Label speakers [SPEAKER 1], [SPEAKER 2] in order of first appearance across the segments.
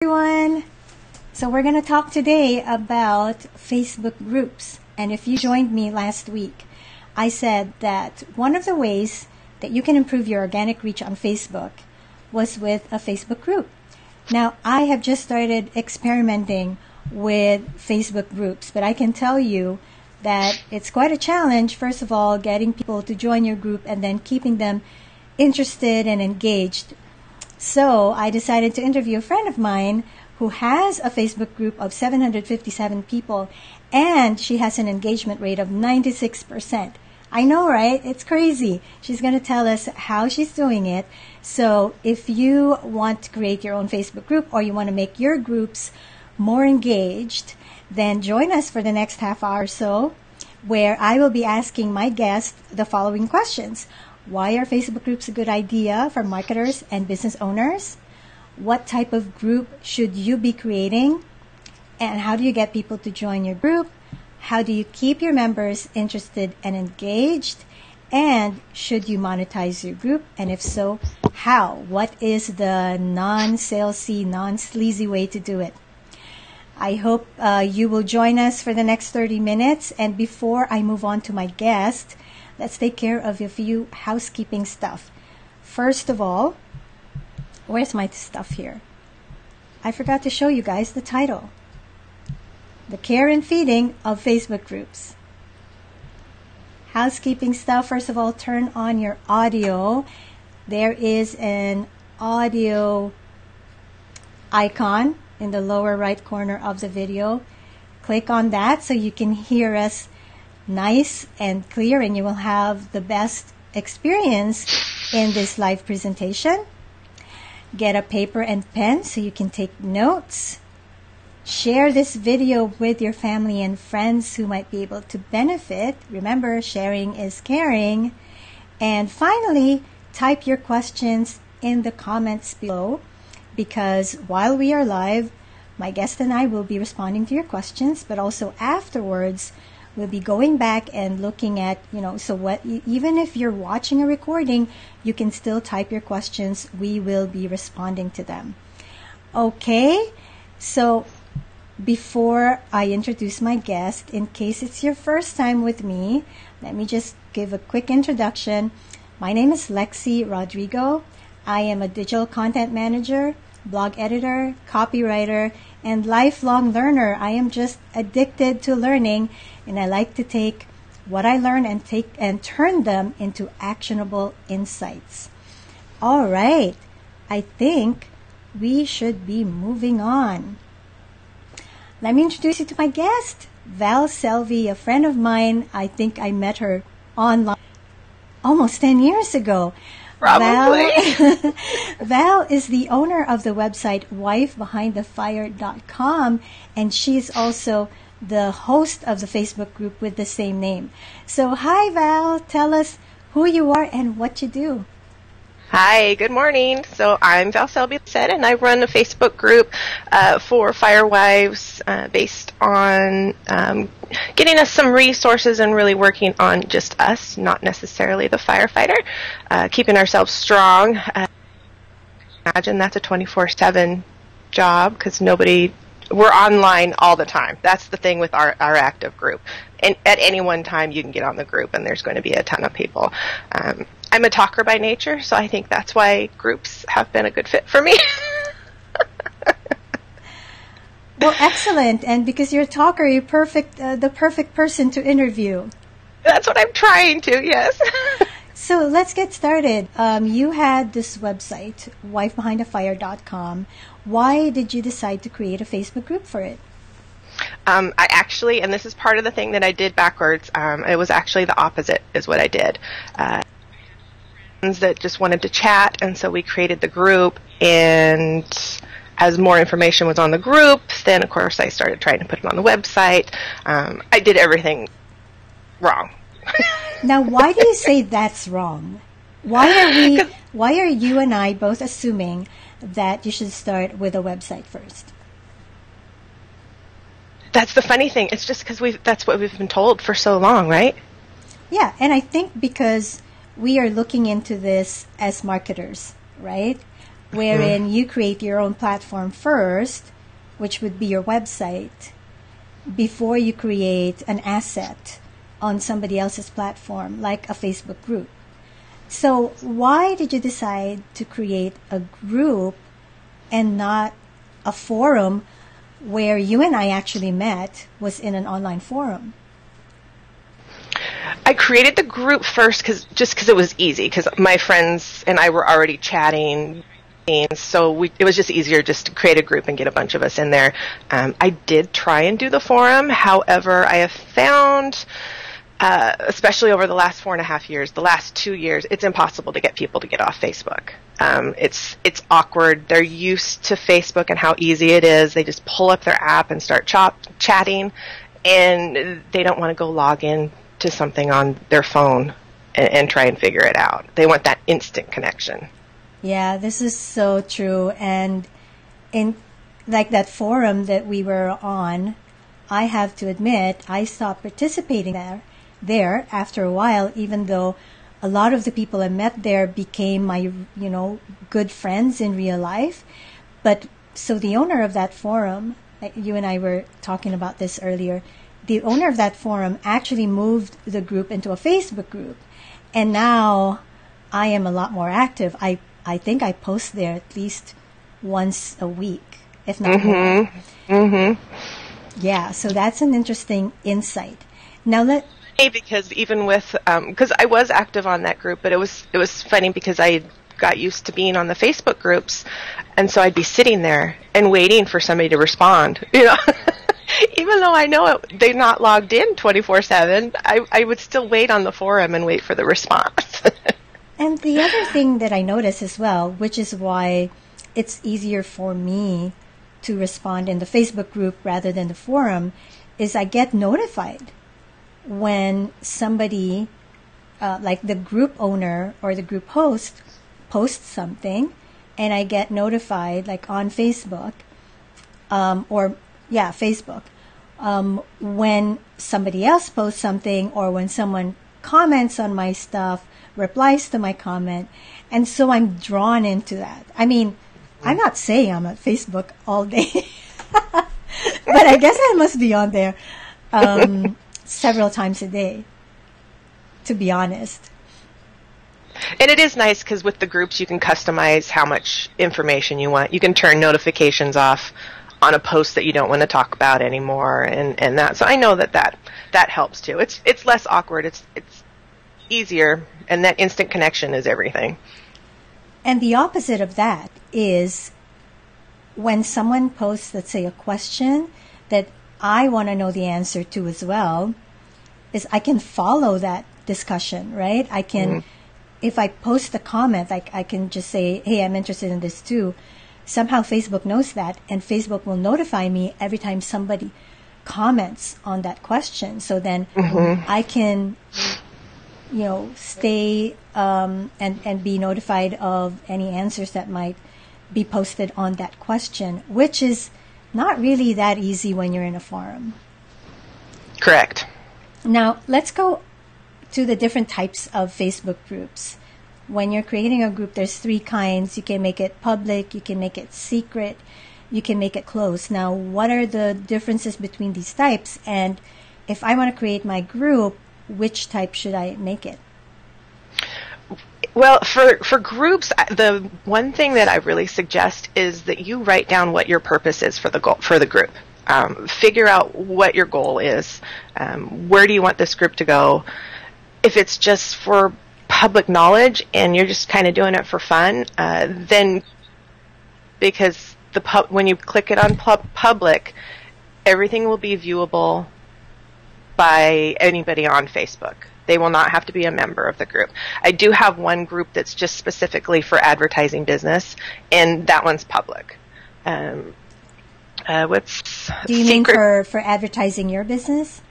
[SPEAKER 1] Everyone. So we're going to talk today about Facebook groups. And if you joined me last week, I said that one of the ways that you can improve your organic reach on Facebook was with a Facebook group. Now, I have just started experimenting with Facebook groups, but I can tell you that it's quite a challenge, first of all, getting people to join your group and then keeping them interested and engaged. So I decided to interview a friend of mine who has a Facebook group of 757 people, and she has an engagement rate of 96%. I know, right? It's crazy. She's going to tell us how she's doing it. So if you want to create your own Facebook group or you want to make your groups more engaged, then join us for the next half hour or so, where I will be asking my guest the following questions. Why are Facebook groups a good idea for marketers and business owners? What type of group should you be creating? And how do you get people to join your group? How do you keep your members interested and engaged? And should you monetize your group? And if so, how? What is the non-salesy, non-sleazy way to do it? I hope you will join us for the next 30 minutes. And before I move on to my guest, let's take care of a few housekeeping stuff. First of all, where's my stuff here? I forgot to show you guys the title. The Care and Feeding of Facebook Groups. Housekeeping stuff. First of all, turn on your audio. There is an audio icon in the lower right corner of the video. Click on that so you can hear us nice and clear, and you will have the best experience in this live presentation. Get a paper and pen so you can take notes. Share this video with your family and friends who might be able to benefit. Remember, sharing is caring. And finally, type your questions in the comments below, because while we are live, my guest and I will be responding to your questions, but also afterwards, we'll be going back and looking at, so what, even if you're watching a recording, you can still type your questions. We will be responding to them. Okay, so before I introduce my guest, in case it's your first time with me, let me just give a quick introduction. My name is Lexi Rodrigo. I am a digital content manager, blog editor, copywriter, and lifelong learner. I am just addicted to learning, and I like to take what I learn and turn them into actionable insights. All right, I think we should be moving on. Let me introduce you to my guest, Val Selby, a friend of mine. I think I met her online almost 10 years ago.
[SPEAKER 2] Probably.
[SPEAKER 1] Val is the owner of the website wifebehindthefire.com, and she is also the host of the Facebook group with the same name. So hi, Val. Tell us who you are and what you do.
[SPEAKER 2] Hi, good morning. So I'm Val Selby, and I run a Facebook group for firewives based on getting us some resources and really working on just us, not necessarily the firefighter, keeping ourselves strong. Imagine that's a 24/7 job, because we're online all the time. That's the thing with our active group. And at any one time, you can get on the group, and there's going to be a ton of people. I'm a talker by nature, so I think that's why groups have been a good fit for me.
[SPEAKER 1] Well, excellent. And because you're a talker, you're the perfect person to interview.
[SPEAKER 2] That's what I'm trying to, yes.
[SPEAKER 1] So let's get started. You had this website, wifebehindthefire.com. Why did you decide to create a Facebook group for it?
[SPEAKER 2] I actually, and this is part of the thing that I did backwards, it was actually the opposite is what I did. That just wanted to chat, and so we created the group, and as more information was on the group, then of course I started trying to put it on the website. I did everything wrong.
[SPEAKER 1] Now, why do you say that's wrong? Why are you and I both assuming that you should start with a website first?
[SPEAKER 2] That's the funny thing. It's just because that's what we've been told for so long, right?
[SPEAKER 1] Yeah, and I think because we are looking into this as marketers, right? wherein you create your own platform first, which would be your website, before you create an asset on somebody else's platform, like a Facebook group. So why did you decide to create a group and not a forum where you and I actually met, was in an online forum?
[SPEAKER 2] I created the group first because it was easy, because my friends and I were already chatting, so it was just easier just to create a group and get a bunch of us in there. I did try and do the forum. However, I have found, especially over the last 4.5 years, the last 2 years, it's impossible to get people to get off Facebook. It's awkward. They're used to Facebook and how easy it is. They just pull up their app and start chatting, and they don't want to go log in to something on their phone and try and figure it out. They want that instant connection.
[SPEAKER 1] Yeah, this is so true. And in like that forum that we were on, I have to admit, I stopped participating there after a while, even though a lot of the people I met there became my, good friends in real life. But so the owner of that forum, you and I were talking about this earlier, the owner of that forum actually moved the group into a Facebook group. And now I am a lot more active. I think I post there at least once a week, if not more. Mm-hmm. Yeah, so that's an interesting insight. Now
[SPEAKER 2] because even with because I was active on that group, but it was funny because I got used to being on the Facebook groups, and so I'd be sitting there and waiting for somebody to respond. Even though I know they're not logged in 24/7, I would still wait on the forum and wait for the response.
[SPEAKER 1] And the other thing that I notice as well, which is why it's easier for me to respond in the Facebook group rather than the forum, is I get notified when somebody, like the group owner or the group host, posts something, and I get notified, like on Facebook, Facebook, when somebody else posts something, or when someone comments on my stuff, replies to my comment, and so I'm drawn into that. I mean, I'm not saying I'm at Facebook all day, but I guess I must be on there several times a day, to be honest.
[SPEAKER 2] And it is nice because with the groups you can customize how much information you want. You can turn notifications off on a post that you don't want to talk about anymore, and that. So I know that helps too. It's less awkward. It's easier, and that instant connection is everything.
[SPEAKER 1] And the opposite of that is when someone posts, let's say, a question that I want to know the answer to as well, is I can follow that discussion, right? I can, if I post a comment, I can just say, hey, I'm interested in this too. Somehow Facebook knows that, and Facebook will notify me every time somebody comments on that question. So then I can, stay and be notified of any answers that might be posted on that question, which is not really that easy when you're in a forum.
[SPEAKER 2] Correct.
[SPEAKER 1] Now, let's go to the different types of Facebook groups. When you're creating a group, there's 3 kinds. You can make it public, you can make it secret, you can make it closed. Now, what are the differences between these types? And if I want to create my group, which type should I make it?
[SPEAKER 2] Well, for groups, the one thing that I really suggest is that you write down what your purpose is for the group. Figure out what your goal is. Where do you want this group to go? If it's just for public knowledge and you're just kind of doing it for fun, then because when you click it on public, everything will be viewable by anybody on Facebook. They will not have to be a member of the group. I do have one group that's just specifically for advertising business, and that one's public.
[SPEAKER 1] Do you mean for advertising your business?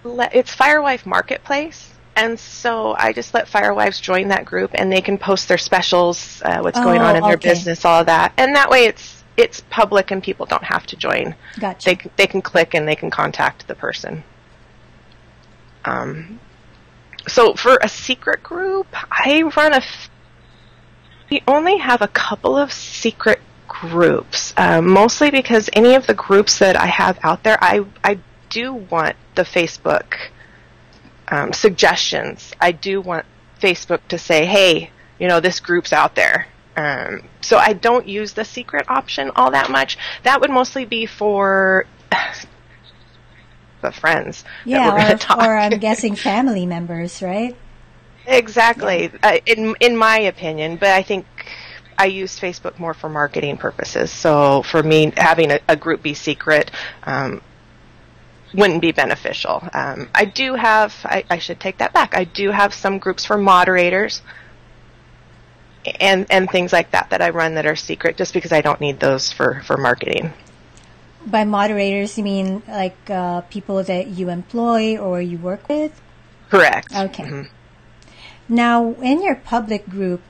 [SPEAKER 2] It's Firewife Marketplace, and so I just let Firewives join that group, and they can post their specials, what's going on in their business, all of that, and that way it's public and people don't have to join.
[SPEAKER 1] Gotcha.
[SPEAKER 2] They can click and they can contact the person. So for a secret group, I run We only have a couple of secret groups, mostly because any of the groups that I have out there, I do want the Facebook suggestions. I do want Facebook to say, hey, this group's out there. So I don't use the secret option all that much. That would mostly be for the friends.
[SPEAKER 1] Yeah, or I'm guessing family members, right?
[SPEAKER 2] Exactly, yeah. In my opinion, but I think I use Facebook more for marketing purposes. So for me, having a group be secret wouldn't be beneficial. I do have, I should take that back. I do have some groups for moderators and things like that I run that are secret, just because I don't need those for marketing.
[SPEAKER 1] By moderators, you mean like people that you employ or you work with?
[SPEAKER 2] Correct.
[SPEAKER 1] Okay.
[SPEAKER 2] Mm-hmm.
[SPEAKER 1] Now, in your public group,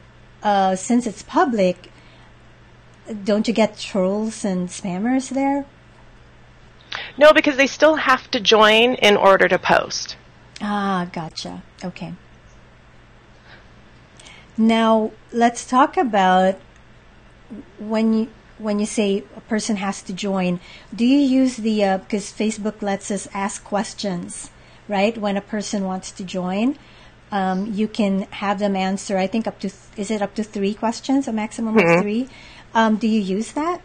[SPEAKER 1] since it's public, don't you get trolls and spammers there?
[SPEAKER 2] No, because they still have to join in order to post.
[SPEAKER 1] Ah, gotcha. Okay. Now, let's talk about when you say a person has to join, do you use the, because Facebook lets us ask questions, right? When a person wants to join, you can have them answer, I think is it up to 3 questions, a maximum of 3? Do you use that?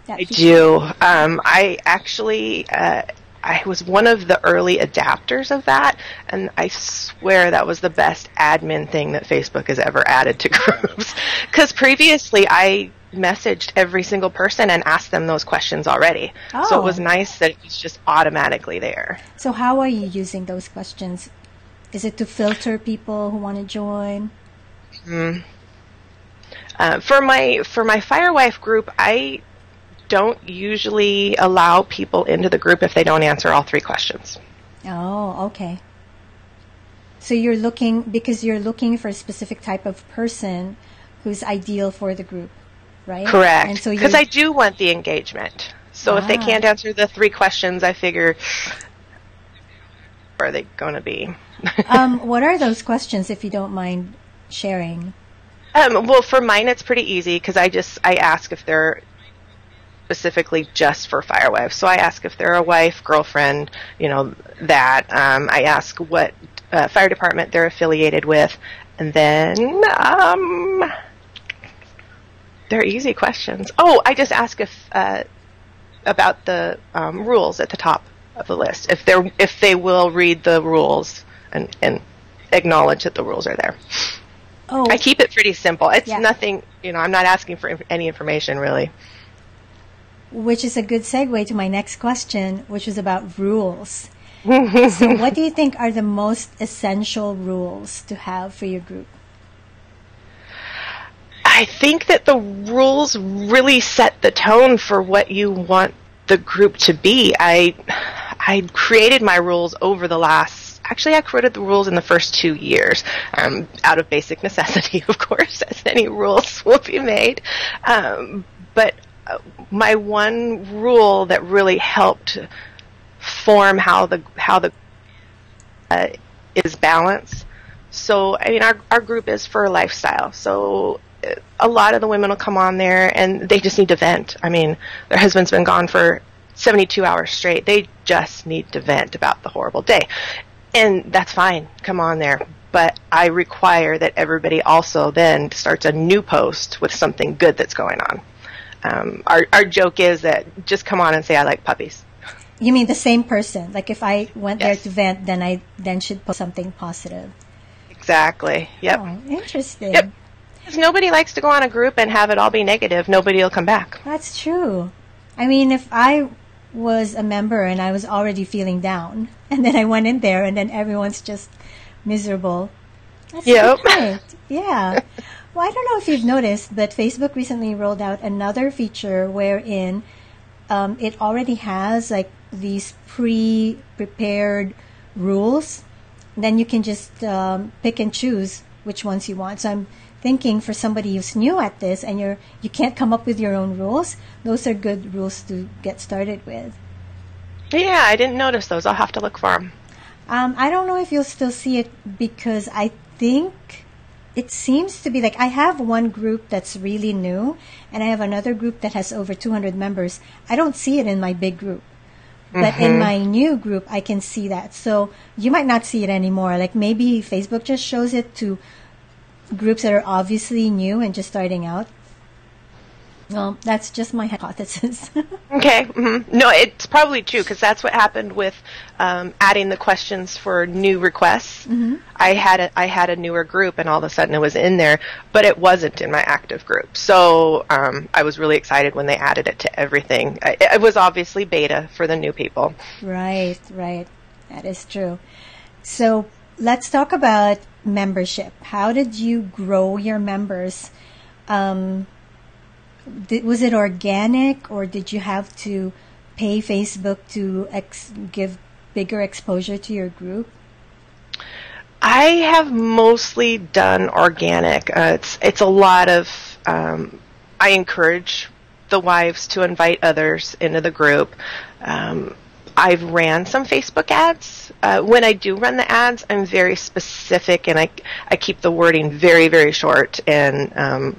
[SPEAKER 2] I do. I actually, I was one of the early adapters of that, and I swear that was the best admin thing that Facebook has ever added to groups. Because previously I messaged every single person and asked them those questions already. Oh. So it was nice that it was just automatically there.
[SPEAKER 1] So how are you using those questions? Is it to filter people who want to join?
[SPEAKER 2] Mm-hmm. For my Firewife group, I don't usually allow people into the group if they don't answer all 3 questions.
[SPEAKER 1] Oh, okay. So you're looking for a specific type of person who's ideal for the group, right?
[SPEAKER 2] Correct. And so because I do want the engagement. So if they can't answer the 3 questions, I figure, where are they going to be?
[SPEAKER 1] What are those questions, if you don't mind sharing?
[SPEAKER 2] Well, for mine, it's pretty easy because I ask if they're specifically just for Firewives. So I ask if they're a wife, girlfriend, that. I ask what fire department they're affiliated with, and then they're easy questions. Oh, I just ask if about the rules at the top of the list, if they will read the rules and acknowledge that the rules are there. Oh. I keep it pretty simple. It's nothing, I'm not asking for any information, really.
[SPEAKER 1] Which is a good segue to my next question, which is about rules. So what do you think are the most essential rules to have for your group?
[SPEAKER 2] I think that the rules really set the tone for what you want the group to be. I created my rules over the last... Actually, I created the rules in the first 2 years, out of basic necessity, of course, as any rules will be made. But my one rule that really helped form how the is balance. So, I mean, our group is for lifestyle. So a lot of the women will come on there and they just need to vent. I mean, their husband's been gone for 72 hours straight. They just need to vent about the horrible day. And that's fine. Come on there. But I require that everybody also then starts a new post with something good that's going on. Our joke is that just come on and say, I like puppies.
[SPEAKER 1] You mean the same person? Like if I went there to vent, then I should post something positive.
[SPEAKER 2] Exactly. Yep.
[SPEAKER 1] Oh, interesting.
[SPEAKER 2] Yep. Because nobody likes to go on a group and have it all be negative. Nobody will come back.
[SPEAKER 1] That's true. I mean, if I was a member and I was already feeling down, and then I went in there and then everyone's just miserable. That's a good point. Yeah. Well, I don't know if you've noticed, but Facebook recently rolled out another feature wherein it already has like these pre-prepared rules. Then you can just pick and choose which ones you want. So I'm thinking for somebody who's new at this and you can't come up with your own rules, those are good rules to get started with.
[SPEAKER 2] Yeah, I didn't notice those. I'll have to look for them.
[SPEAKER 1] I don't know if you'll still see it because I think it seems to be like I have one group that's really new, and I have another group that has over 200 members. I don't see it in my big group. But in my new group, I can see that. So you might not see it anymore. Like maybe Facebook just shows it to groups that are obviously new and just starting out. Well, that's just my hypothesis.
[SPEAKER 2] Okay. Mm-hmm. No, it's probably true because that's what happened with adding the questions for new requests. Mm-hmm. I had a newer group, and all of a sudden it was in there, but it wasn't in my active group. So I was really excited when they added it to everything. It was obviously beta for the new people.
[SPEAKER 1] Right. That is true. So let's talk about membership. How did you grow your members? Was it organic, or did you have to pay Facebook to give bigger exposure to your group?
[SPEAKER 2] I have mostly done organic. It's a lot of. I encourage the wives to invite others into the group. I've ran some Facebook ads. When I do run the ads, I'm very specific, and I keep the wording very, very short and.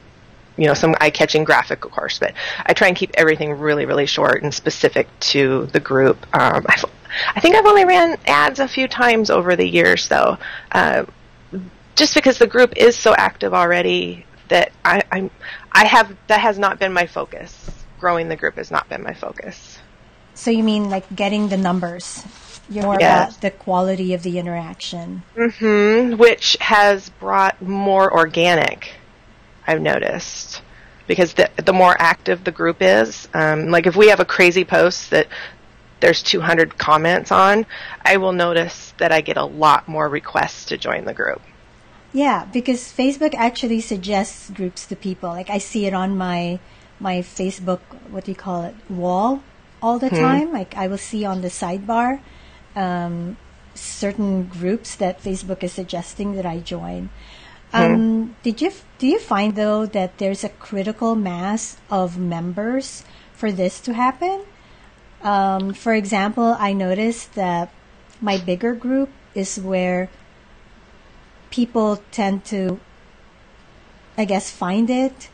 [SPEAKER 2] Some eye-catching graphic, of course, but I try and keep everything really, really short and specific to the group. I think I've only ran ads a few times over the years, though, just because the group is so active already that that has not been my focus. Growing the group has not been my focus.
[SPEAKER 1] So you mean like getting the numbers? You're more about the quality of the interaction. Mm-hmm.
[SPEAKER 2] Which has brought more organic. I've noticed, because the more active the group is, like if we have a crazy post that there's 200 comments on, I will notice that I get a lot more requests to join the group.
[SPEAKER 1] Yeah, because Facebook actually suggests groups to people. Like I see it on my Facebook, what do you call it, wall all the time. Like I will see on the sidebar certain groups that Facebook is suggesting that I join. Do you find though that there's a critical mass of members for this to happen? For example, I noticed that my bigger group is where people tend to, I guess, find it,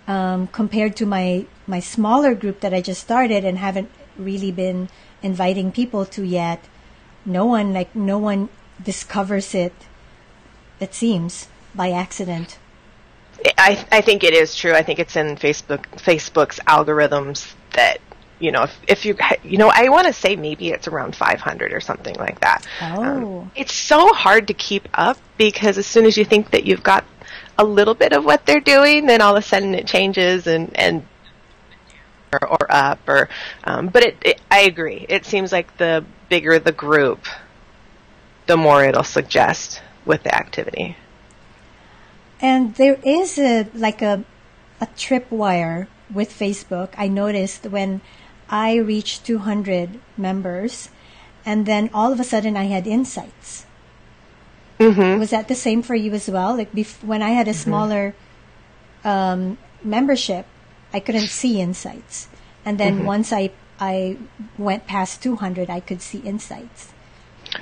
[SPEAKER 1] compared to my smaller group that I just started and haven't really been inviting people to yet. No one discovers it, it seems, by accident.
[SPEAKER 2] I think it is true. I think it's in Facebook's algorithms that, if you, I want to say maybe it's around 500 or something like that.
[SPEAKER 1] Oh.
[SPEAKER 2] It's so hard to keep up because as soon as you think that you've got a little bit of what they're doing, then all of a sudden it changes and or up but I agree. It seems like the bigger the group, the more it'll suggest with the activity.
[SPEAKER 1] And there is a tripwire with Facebook. I noticed when I reached 200 members, and then all of a sudden I had insights. Mm-hmm. Was that the same for you as well? Like when I had a smaller membership, I couldn't see insights, and then once I went past 200, I could see insights.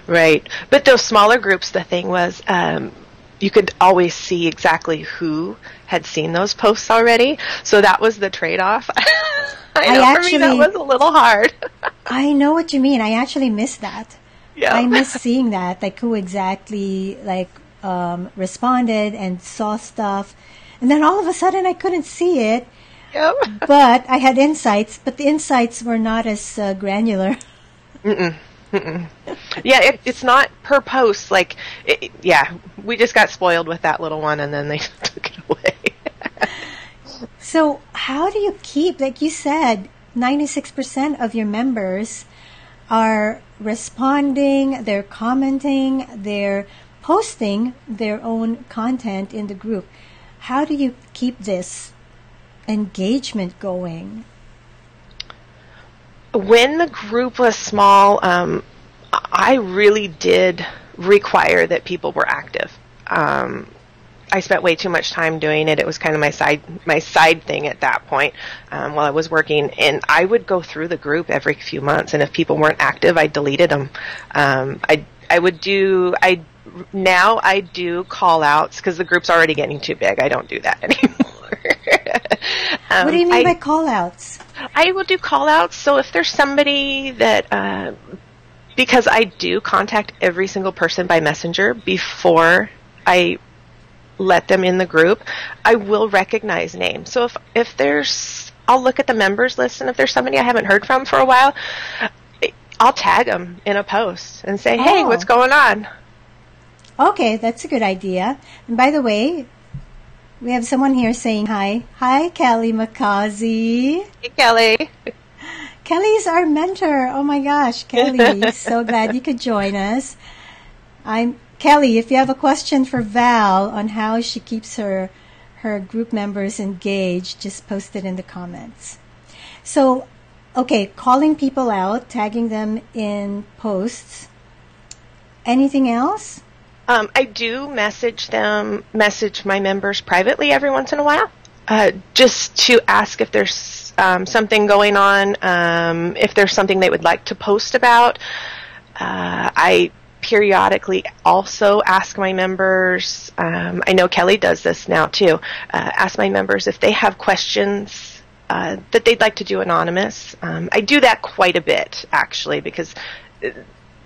[SPEAKER 2] Right, but those smaller groups, the thing was. You could always see exactly who had seen those posts already. So that was the trade-off. For me, that was a little hard.
[SPEAKER 1] I know what you mean. I actually missed that.
[SPEAKER 2] Yeah.
[SPEAKER 1] I miss seeing that, like who exactly responded and saw stuff. And then all of a sudden I couldn't see it.
[SPEAKER 2] Yep.
[SPEAKER 1] But I had insights, but the insights were not as granular.
[SPEAKER 2] Mm-mm. Yeah, it's not per post. We just got spoiled with that little one, and then they took it away.
[SPEAKER 1] So how do you keep, like you said, 96% of your members are responding, they're commenting, they're posting their own content in the group. How do you keep this engagement going?
[SPEAKER 2] When the group was small, I really did require that people were active. I spent way too much time doing it. It was kind of my side thing at that point while I was working. And I would go through the group every few months, and if people weren't active, I deleted them. I now I do call outs because the group's already getting too big. I don't do that anymore.
[SPEAKER 1] What do you mean by call outs?
[SPEAKER 2] I will do call outs. So if there's somebody that, because I do contact every single person by messenger before I let them in the group, I will recognize names. So if there's, I'll look at the members list, and if there's somebody I haven't heard from for a while, I'll tag them in a post and say, hey, what's going on?
[SPEAKER 1] Okay, that's a good idea. And by the way, we have someone here saying hi. Hi, Kelly McCausey.
[SPEAKER 2] Hey, Kelly.
[SPEAKER 1] Kelly's our mentor. Oh my gosh, Kelly. So glad you could join us. Kelly, if you have a question for Val on how she keeps her group members engaged, just post it in the comments. So, okay, calling people out, tagging them in posts. Anything else?
[SPEAKER 2] I do message my members privately every once in a while, just to ask if there's something going on, if there's something they would like to post about. I periodically also ask my members, I know Kelly does this now too, ask my members if they have questions that they'd like to do anonymous. I do that quite a bit, actually, because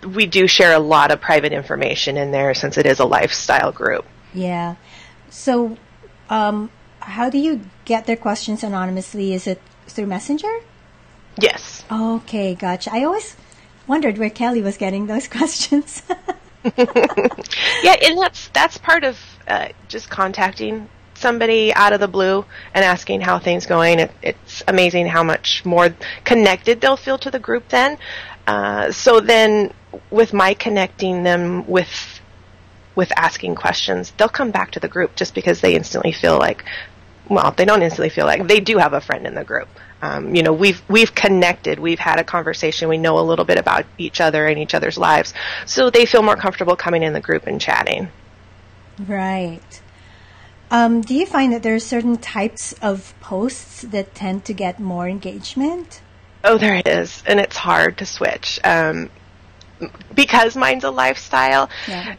[SPEAKER 2] we do share a lot of private information in there since it is a lifestyle group.
[SPEAKER 1] Yeah. So how do you get their questions anonymously? Is it through Messenger?
[SPEAKER 2] Yes.
[SPEAKER 1] Okay, gotcha. I always wondered where Kelly was getting those questions.
[SPEAKER 2] Yeah, and that's part of just contacting somebody out of the blue and asking how things going. It's amazing how much more connected they'll feel to the group then. So then with my connecting them with asking questions, they'll come back to the group just because they instantly feel like, well, they don't instantly feel like, they do have a friend in the group. We've connected, we've had a conversation, we know a little bit about each other and each other's lives, so they feel more comfortable coming in the group and chatting.
[SPEAKER 1] Right. Do you find that there are certain types of posts that tend to get more engagement?
[SPEAKER 2] Oh, there it is, and it's hard to switch. Because mine's a lifestyle,
[SPEAKER 1] yeah.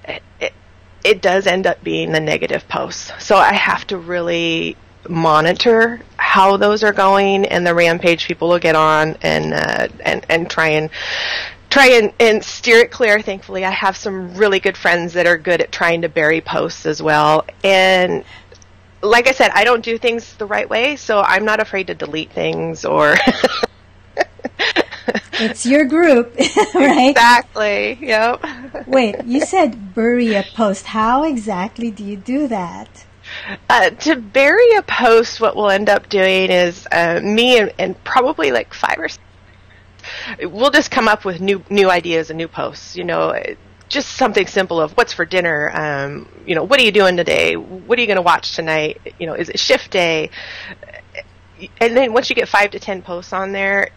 [SPEAKER 2] It does end up being the negative posts. So I have to really monitor how those are going and the rampage people will get on and try and steer it clear. Thankfully, I have some really good friends that are good at trying to bury posts as well. And like I said, I don't do things the right way, so I'm not afraid to delete things or...
[SPEAKER 1] It's your group, right?
[SPEAKER 2] Exactly, yep.
[SPEAKER 1] Wait, you said bury a post. How exactly do you do that?
[SPEAKER 2] To bury a post, what we'll end up doing is me and probably like 5 or 6, we'll just come up with new ideas and new posts, just something simple of what's for dinner, what are you doing today? What are you going to watch tonight? Is it shift day? And then once you get 5 to 10 posts on there,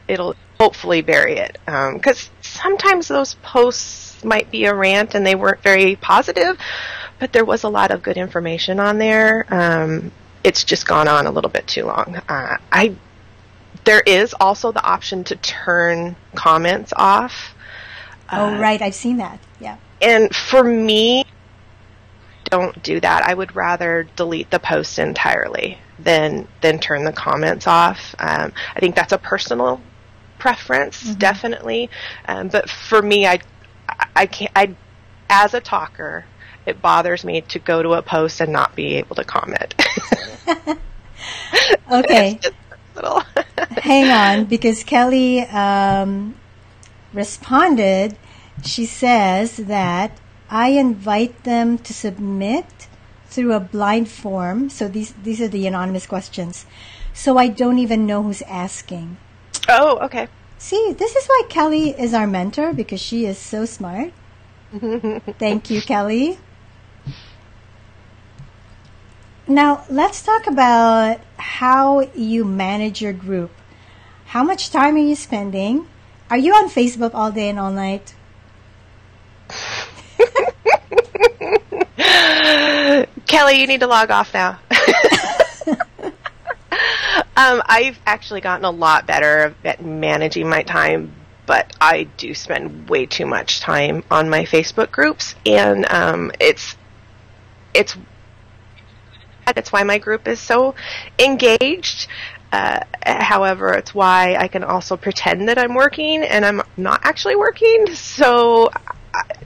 [SPEAKER 2] it'll hopefully bury it. Because sometimes those posts might be a rant and they weren't very positive, but there was a lot of good information on there. It's just gone on a little bit too long. There is also the option to turn comments off.
[SPEAKER 1] Oh, right. I've seen that. Yeah.
[SPEAKER 2] And for me, don't do that. I would rather delete the post entirely than turn the comments off. I think that's a personal preference, mm-hmm. definitely. But for me, I can't. As a talker, it bothers me to go to a post and not be able to comment.
[SPEAKER 1] Okay. Hang on, because Kelly responded. She says that I invite them to submit through a blind form. So these are the anonymous questions. So I don't even know who's asking.
[SPEAKER 2] Oh, okay.
[SPEAKER 1] See, this is why Kelly is our mentor, because she is so smart. Thank you, Kelly. Now, let's talk about how you manage your group. How much time are you spending? Are you on Facebook all day and all night?
[SPEAKER 2] Kelly, you need to log off now. I've actually gotten a lot better at managing my time but I do spend way too much time on my Facebook groups, and it's that's why my group is so engaged. However, it's why I can also pretend that I'm working and I'm not actually working. So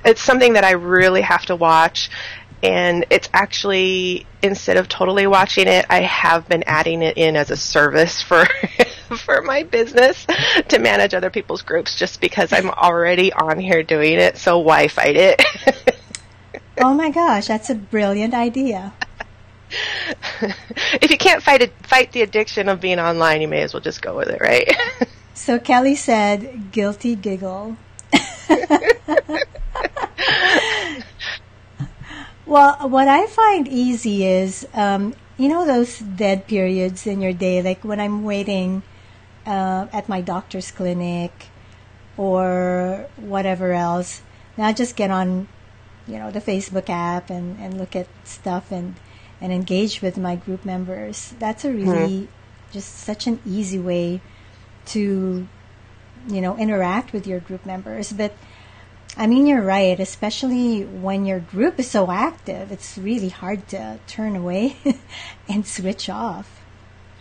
[SPEAKER 2] it's something that I really have to watch. And it's actually, instead of totally watching it, I have been adding it in as a service for for my business to manage other people's groups, just because I'm already on here doing it. So why fight it?
[SPEAKER 1] Oh my gosh, that's a brilliant idea.
[SPEAKER 2] If you can't fight the addiction of being online, you may as well just go with it, right?
[SPEAKER 1] So Kelly said, guilty giggle. Well, what I find easy is, those dead periods in your day, like when I'm waiting at my doctor's clinic or whatever else. Now I just get on, the Facebook app and look at stuff and engage with my group members. That's a really just such an easy way to, interact with your group members. But I mean, you're right, especially when your group is so active, it's really hard to turn away and switch off.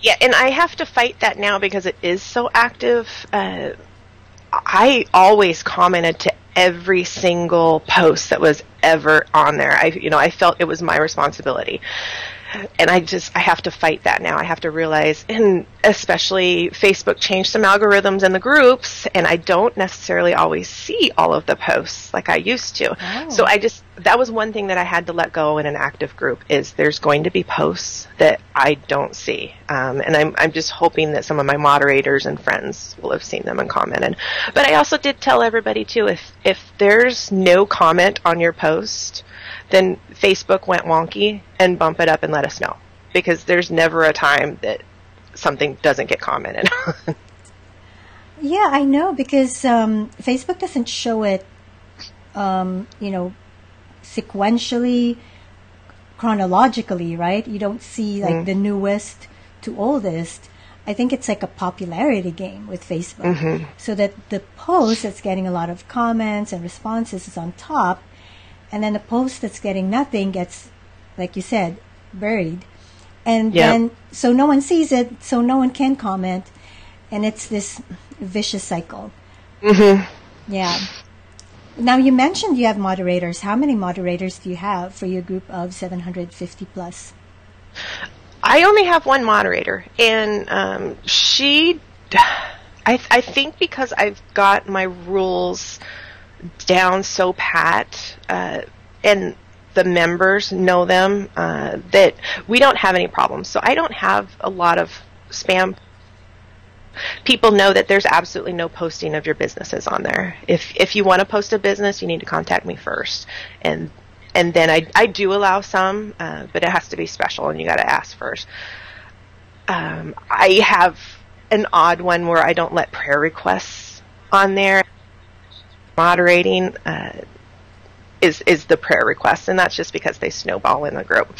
[SPEAKER 2] Yeah, and I have to fight that now because it is so active. I always commented to every single post that was ever on there. I felt it was my responsibility. And I have to fight that now. I have to realize, and especially Facebook changed some algorithms in the groups, and I don't necessarily always see all of the posts like I used to. Oh. So that was one thing that I had to let go in an active group, is there's going to be posts that I don't see. And I'm just hoping that some of my moderators and friends will have seen them and commented. But I also did tell everybody too, if there's no comment on your post, then Facebook went wonky, and bump it up and let us know, because there's never a time that something doesn't get commented on.
[SPEAKER 1] Yeah, I know, because Facebook doesn't show it, sequentially, chronologically, right? You don't see like the newest to oldest. I think it's like a popularity game with Facebook, so that the post that's getting a lot of comments and responses is on top. And then the post that's getting nothing gets, like you said, buried. And then, so no one sees it, so no one can comment. And it's this vicious cycle. Yeah. Now, you mentioned you have moderators. How many moderators do you have for your group of 750 plus?
[SPEAKER 2] I only have one moderator. And I think because I've got my rules down so pat, and the members know them, that we don't have any problems. So I don't have a lot of spam. People know that there's absolutely no posting of your businesses on there. If you want to post a business, you need to contact me first, and then I do allow some, but it has to be special, and you got to ask first. I have an odd one where I don't let prayer requests on there. Moderating is the prayer request, and that's just because they snowball in the group.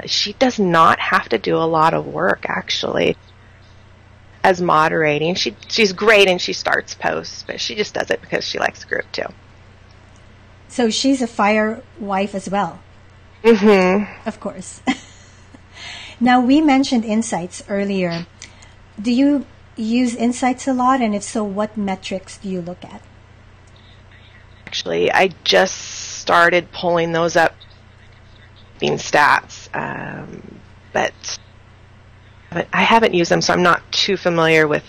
[SPEAKER 2] She does not have to do a lot of work, actually, as moderating. She's great, and she starts posts, but she just does it because she likes the group too.
[SPEAKER 1] So she's a fire wife as well. Of course. Now, we mentioned insights earlier. Do you use insights a lot, and if so, what metrics do you look at?
[SPEAKER 2] Actually, I just started pulling those up, being stats, but I haven't used them, so I'm not too familiar with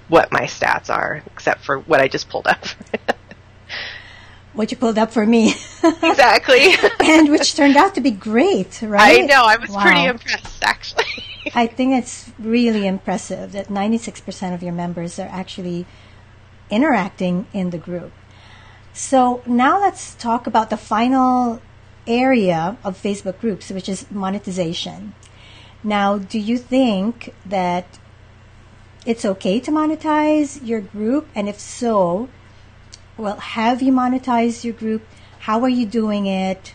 [SPEAKER 2] what my stats are, except for what I just pulled up.
[SPEAKER 1] What you pulled up for me.
[SPEAKER 2] Exactly.
[SPEAKER 1] And which turned out to be great, right?
[SPEAKER 2] I know. I was pretty impressed, actually.
[SPEAKER 1] I think it's really impressive that 96% of your members are actually interacting in the group. So now let's talk about the final area of Facebook groups, which is monetization. Now, do you think that it's okay to monetize your group? And if so, well, have you monetized your group? How are you doing it?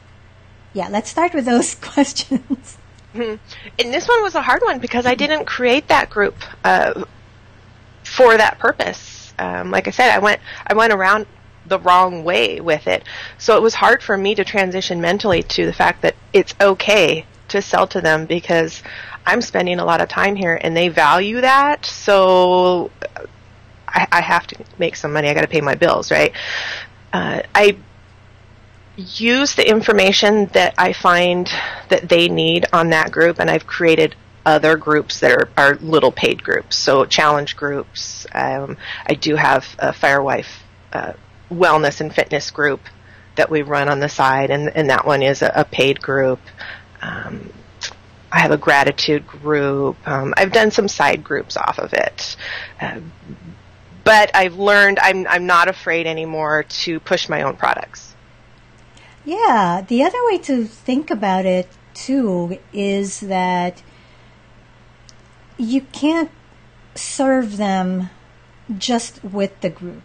[SPEAKER 1] Yeah, let's start with those questions.
[SPEAKER 2] And this one was a hard one because I didn't create that group for that purpose. like I said, I went around the wrong way with it. So it was hard for me to transition mentally to the fact that it's okay to sell to them because I'm spending a lot of time here and they value that. So I have to make some money. I got to pay my bills, right? I use the information that I find that they need on that group, and I've created other groups that are little paid groups. So challenge groups. I do have a Firewife wellness and fitness group that we run on the side, and that one is a paid group. I have a gratitude group. I've done some side groups off of it. But I've learned I'm not afraid anymore to push my own products.
[SPEAKER 1] Yeah, the other way to think about it too is that you can't serve them just with the group.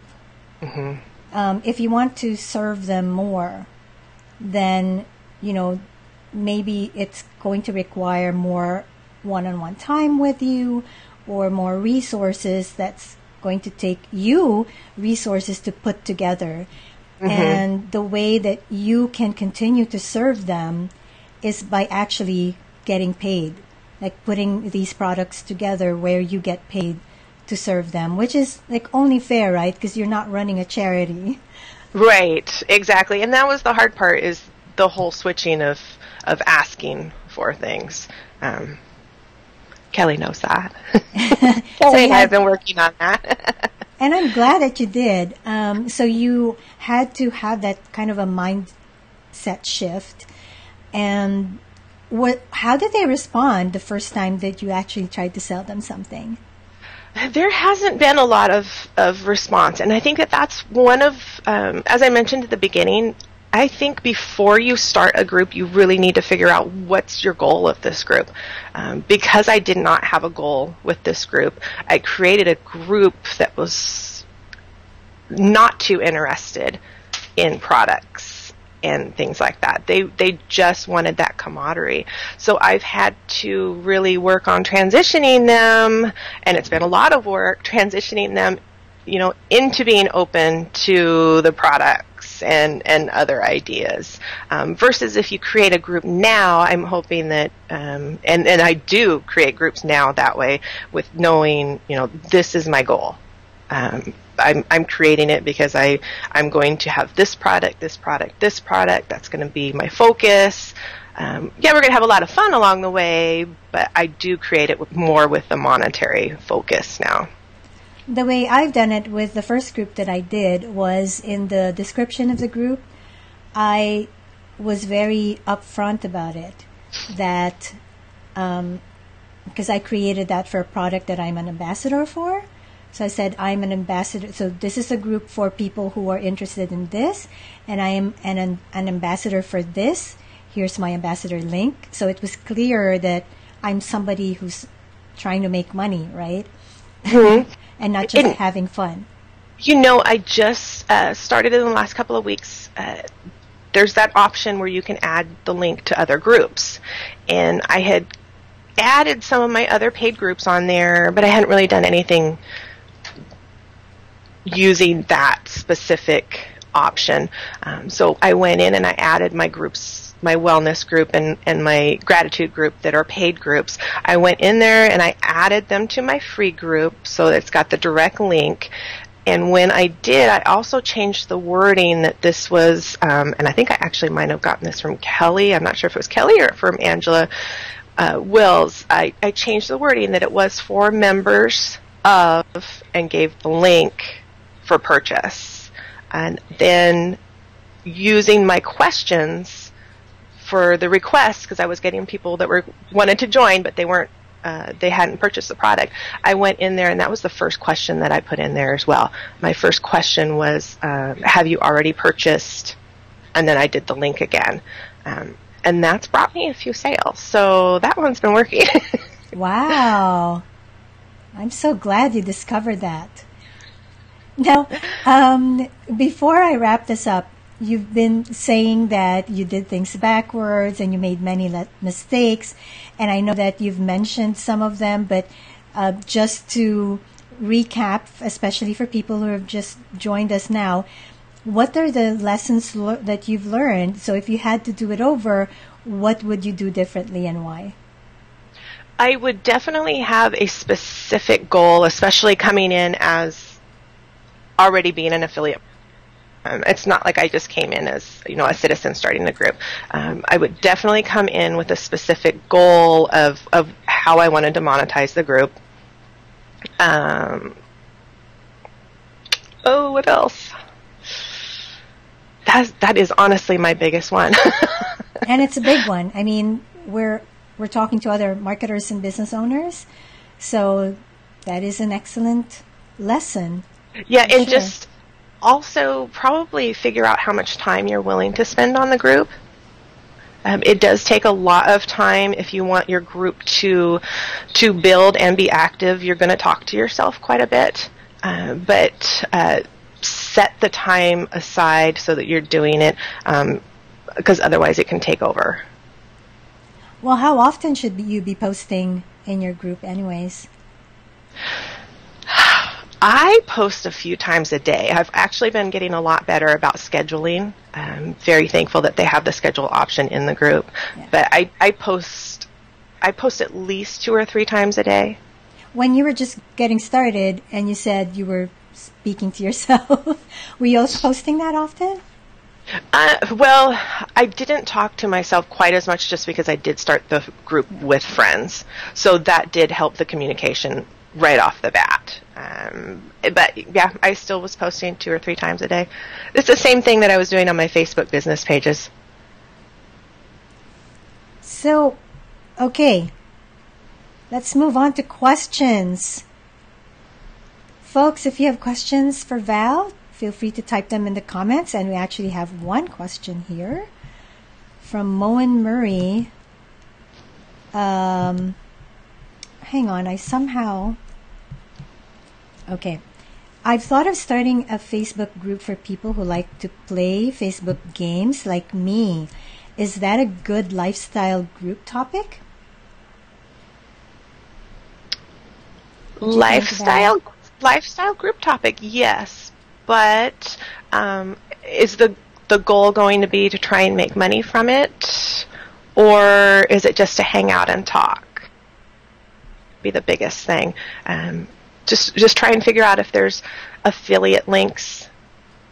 [SPEAKER 1] Mm-hmm. If you want to serve them more, then, maybe it's going to require more one-on-one time with you or more resources. That's going to take you resources to put together. Mm-hmm. And the way that you can continue to serve them is by actually getting paid, like putting these products together where you get paid to serve them, which is like only fair, right? Because you're not running a charity.
[SPEAKER 2] Right, exactly. And that was the hard part, is the whole switching of asking for things. Kelly knows that. Kelly and I have been working on that.
[SPEAKER 1] And I'm glad that you did. So you had to have that kind of a mindset shift. And how did they respond the first time that you actually tried to sell them something?
[SPEAKER 2] There hasn't been a lot of response. And I think that's one of, as I mentioned at the beginning, I think before you start a group, you really need to figure out what's your goal with this group. Because I did not have a goal with this group, I created a group that was not too interested in products and things like that. They just wanted that camaraderie. So I've had to really work on transitioning them, and it's been a lot of work transitioning them, into being open to the product and other ideas, versus if you create a group now, I'm hoping that, and I do create groups now that way, with knowing, this is my goal. I'm creating it because I'm going to have this product, that's going to be my focus. We're going to have a lot of fun along the way, but I do create it more with the monetary focus now.
[SPEAKER 1] The way I've done it with the first group that I did was in the description of the group, I was very upfront about it, that because I created that for a product that I'm an ambassador for. So I said, I'm an ambassador. So this is a group for people who are interested in this, and I am an ambassador for this. Here's my ambassador link. So it was clear that I'm somebody who's trying to make money, right? Mm-hmm. And not just having fun.
[SPEAKER 2] I just started in the last couple of weeks. There's that option where you can add the link to other groups. And I had added some of my other paid groups on there, but I hadn't really done anything using that specific option. So I went in and I added my groups, my wellness group and my gratitude group that are paid groups. I went in there and I added them to my free group, so it's got the direct link. And when I did, I also changed the wording that this was, and I think I actually might have gotten this from Kelly. I'm not sure if it was Kelly or from Angela Wills. I changed the wording that it was for members of, and gave the link for purchase. And then using my questions for the requests, because I was getting people that wanted to join, but they hadn't purchased the product. I went in there, and that was the first question that I put in there as well. My first question was, have you already purchased? And then I did the link again. And that's brought me a few sales. So that one's been working.
[SPEAKER 1] Wow. I'm so glad you discovered that. Now, before I wrap this up, you've been saying that you did things backwards and you made many mistakes. And I know that you've mentioned some of them, but just to recap, especially for people who have just joined us now, what are the lessons that you've learned? So if you had to do it over, what would you do differently and why?
[SPEAKER 2] I would definitely have a specific goal, especially coming in as already being an affiliate. It's not like I just came in as, a citizen starting the group. I would definitely come in with a specific goal of how I wanted to monetize the group. What else? That is honestly my biggest one.
[SPEAKER 1] And it's a big one. I mean, we're talking to other marketers and business owners, so that is an excellent lesson.
[SPEAKER 2] Yeah, and sure. Just also probably figure out how much time you're willing to spend on the group. It does take a lot of time if you want your group to build and be active. You're going to talk to yourself quite a bit, but set the time aside so that you're doing it, because otherwise it can take over.
[SPEAKER 1] Well, how often should you be posting in your group anyways?
[SPEAKER 2] I post a few times a day. I've actually been getting a lot better about scheduling. I'm very thankful that they have the schedule option in the group. Yeah. But I post at least 2 or 3 times a day.
[SPEAKER 1] When you were just getting started and you said you were speaking to yourself, were you also posting that often?
[SPEAKER 2] Well, I didn't talk to myself quite as much just because I did start the group with friends. So that did help the communication right off the bat. But yeah, I still was posting 2 or 3 times a day. It's the same thing that I was doing on my Facebook business pages.
[SPEAKER 1] So, okay. Let's move on to questions. Folks, if you have questions for Val, feel free to type them in the comments. And we actually have one question here from Moen Murray. Hang on, okay. I've thought of starting a Facebook group for people who like to play Facebook games like me. Is that a good lifestyle group topic?
[SPEAKER 2] Lifestyle group topic, yes. But is the goal going to be to try and make money from it? Or is it just to hang out and talk? Be the biggest thing. Just try and figure out if there's affiliate links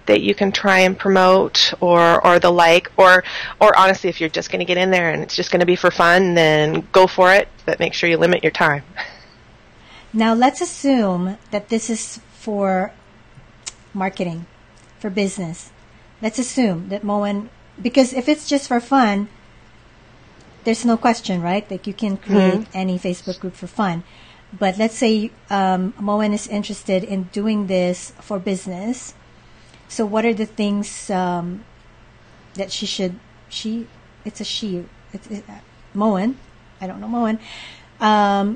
[SPEAKER 2] that you can try and promote or the like, or honestly, if you're just going to get in there and it's just going to be for fun, then go for it, but make sure you limit your time.
[SPEAKER 1] Now let's assume that this is for marketing, for business. Let's assume that Moen, because if it's just for fun, there's no question, right? Like you can create any Facebook group for fun. But let's say Moen is interested in doing this for business. So what are the things that Moen, I don't know Moen,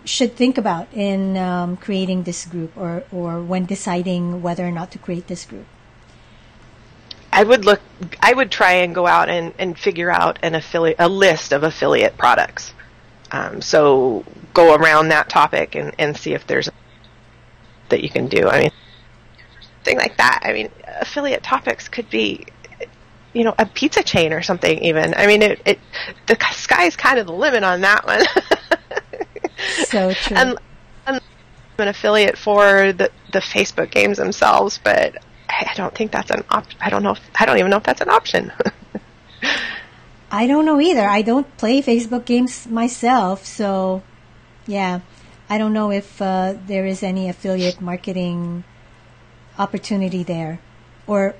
[SPEAKER 1] should think about in creating this group or when deciding whether or not to create this group?
[SPEAKER 2] I would try and go out and figure out a list of affiliate products. So go around that topic and see if there's that you can do. I mean, thing like that. I mean, affiliate topics could be, a pizza chain or something even. I mean, the sky's kind of the limit on that one.
[SPEAKER 1] So true.
[SPEAKER 2] And I'm an affiliate for the Facebook games themselves, but I don't think that's an option. I don't even know if that's an option.
[SPEAKER 1] I don't know either. I don't play Facebook games myself, so yeah, I don't know if there is any affiliate marketing opportunity there, or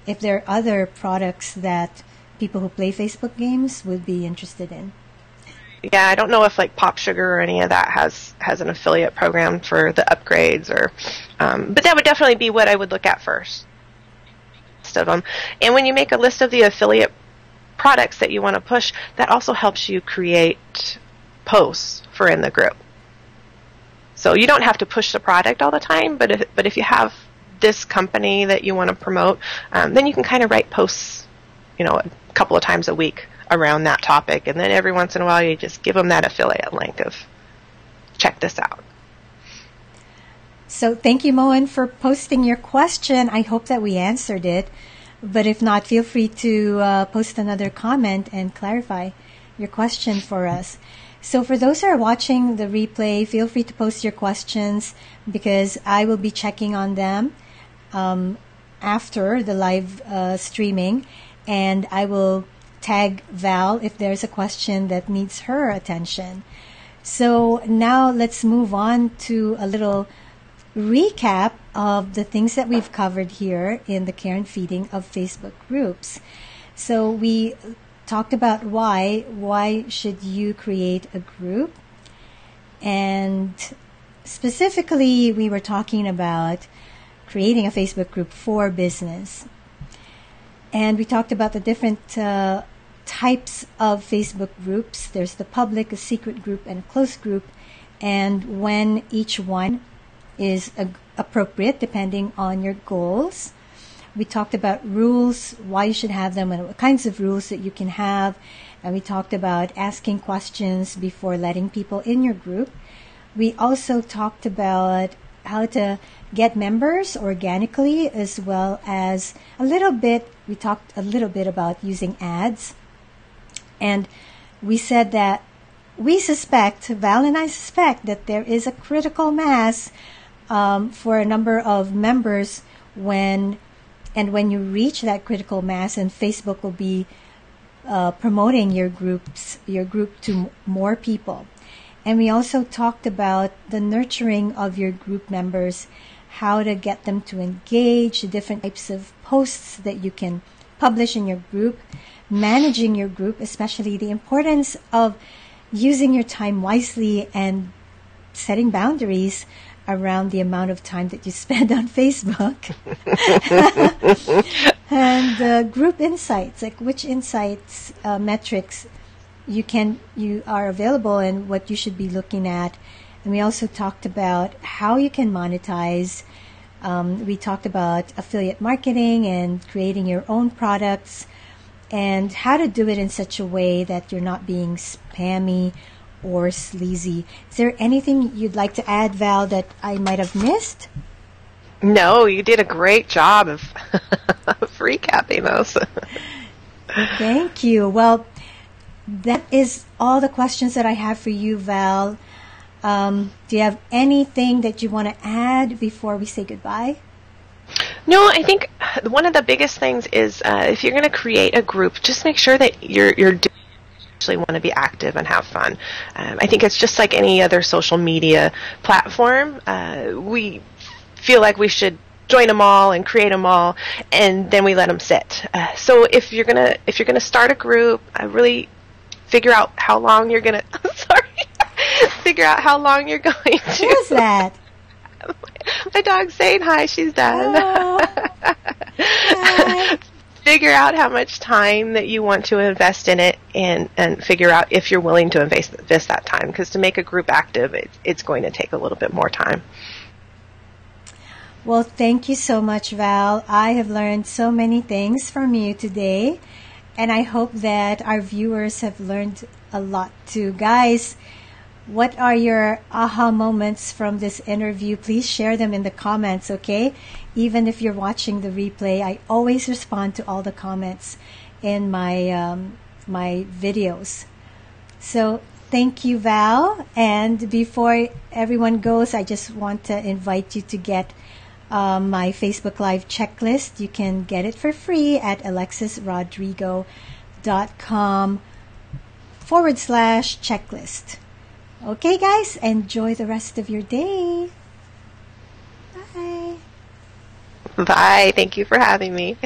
[SPEAKER 1] if there are other products that people who play Facebook games would be interested in.
[SPEAKER 2] Yeah, I don't know if like Pop Sugar or any of that has an affiliate program for the upgrades, or but that would definitely be what I would look at first. List of them, and when you make a list of the affiliate products that you want to push, that also helps you create posts for in the group. So you don't have to push the product all the time, but if you have this company that you want to promote, then you can kind of write posts, a couple of times a week around that topic, and then every once in a while you just give them that affiliate link of check this out.
[SPEAKER 1] So thank you, Moen, for posting your question. I hope that we answered it. But if not, feel free to post another comment and clarify your question for us. So for those who are watching the replay, feel free to post your questions because I will be checking on them after the live streaming, and I will tag Val if there's a question that needs her attention. So now let's move on to a little recap of the things that we've covered here in the Care and Feeding of Facebook groups. So we talked about why should you create a group, and specifically we were talking about creating a Facebook group for business. And we talked about the different types of Facebook groups. There's the public, a secret group, and a closed group, and when each one is appropriate depending on your goals. We talked about rules, why you should have them, and what kinds of rules that you can have. And we talked about asking questions before letting people in your group. We also talked about how to get members organically, as well as we talked a little bit about using ads. And we said that Val and I suspect that there is a critical mass for a number of members when you reach that critical mass, and Facebook will be promoting your group to more people. And we also talked about the nurturing of your group members, how to get them to engage, the different types of posts that you can publish in your group, managing your group, especially the importance of using your time wisely and setting boundaries around the amount of time that you spend on Facebook. And group insights, like which insights, metrics you are available and what you should be looking at. And we also talked about how you can monetize. We talked about affiliate marketing and creating your own products, and how to do it in such a way that you're not being spammy or sleazy. Is there anything you'd like to add, Val, that I might have missed?
[SPEAKER 2] No, you did a great job of recapping those.
[SPEAKER 1] Thank you. Well, that is all the questions that I have for you, Val. Do you have anything that you want to add before we say goodbye?
[SPEAKER 2] No, I think one of the biggest things is if you're going to create a group, just make sure that you're actually want to be active and have fun. I think it's just like any other social media platform. We feel like we should join them all and create them all, and then we let them sit. So if you're gonna start a group, really figure out how long you're gonna. Figure out how long you're going to.
[SPEAKER 1] Who is that?
[SPEAKER 2] My dog's saying hi. She's done.
[SPEAKER 1] Oh. Hi.
[SPEAKER 2] Figure out how much time that you want to invest in it, and figure out if you're willing to invest that time. Because to make a group active, it's going to take a little bit more time.
[SPEAKER 1] Well, thank you so much, Val. I have learned so many things from you today, and I hope that our viewers have learned a lot too. Guys, what are your aha moments from this interview? Please share them in the comments, okay? Even if you're watching the replay, I always respond to all the comments in my my videos. So thank you, Val. And before everyone goes, I just want to invite you to get my Facebook Live checklist. You can get it for free at alexisrodrigo.com/checklist. Okay, guys, enjoy the rest of your day. Bye.
[SPEAKER 2] Bye. Thank you for having me.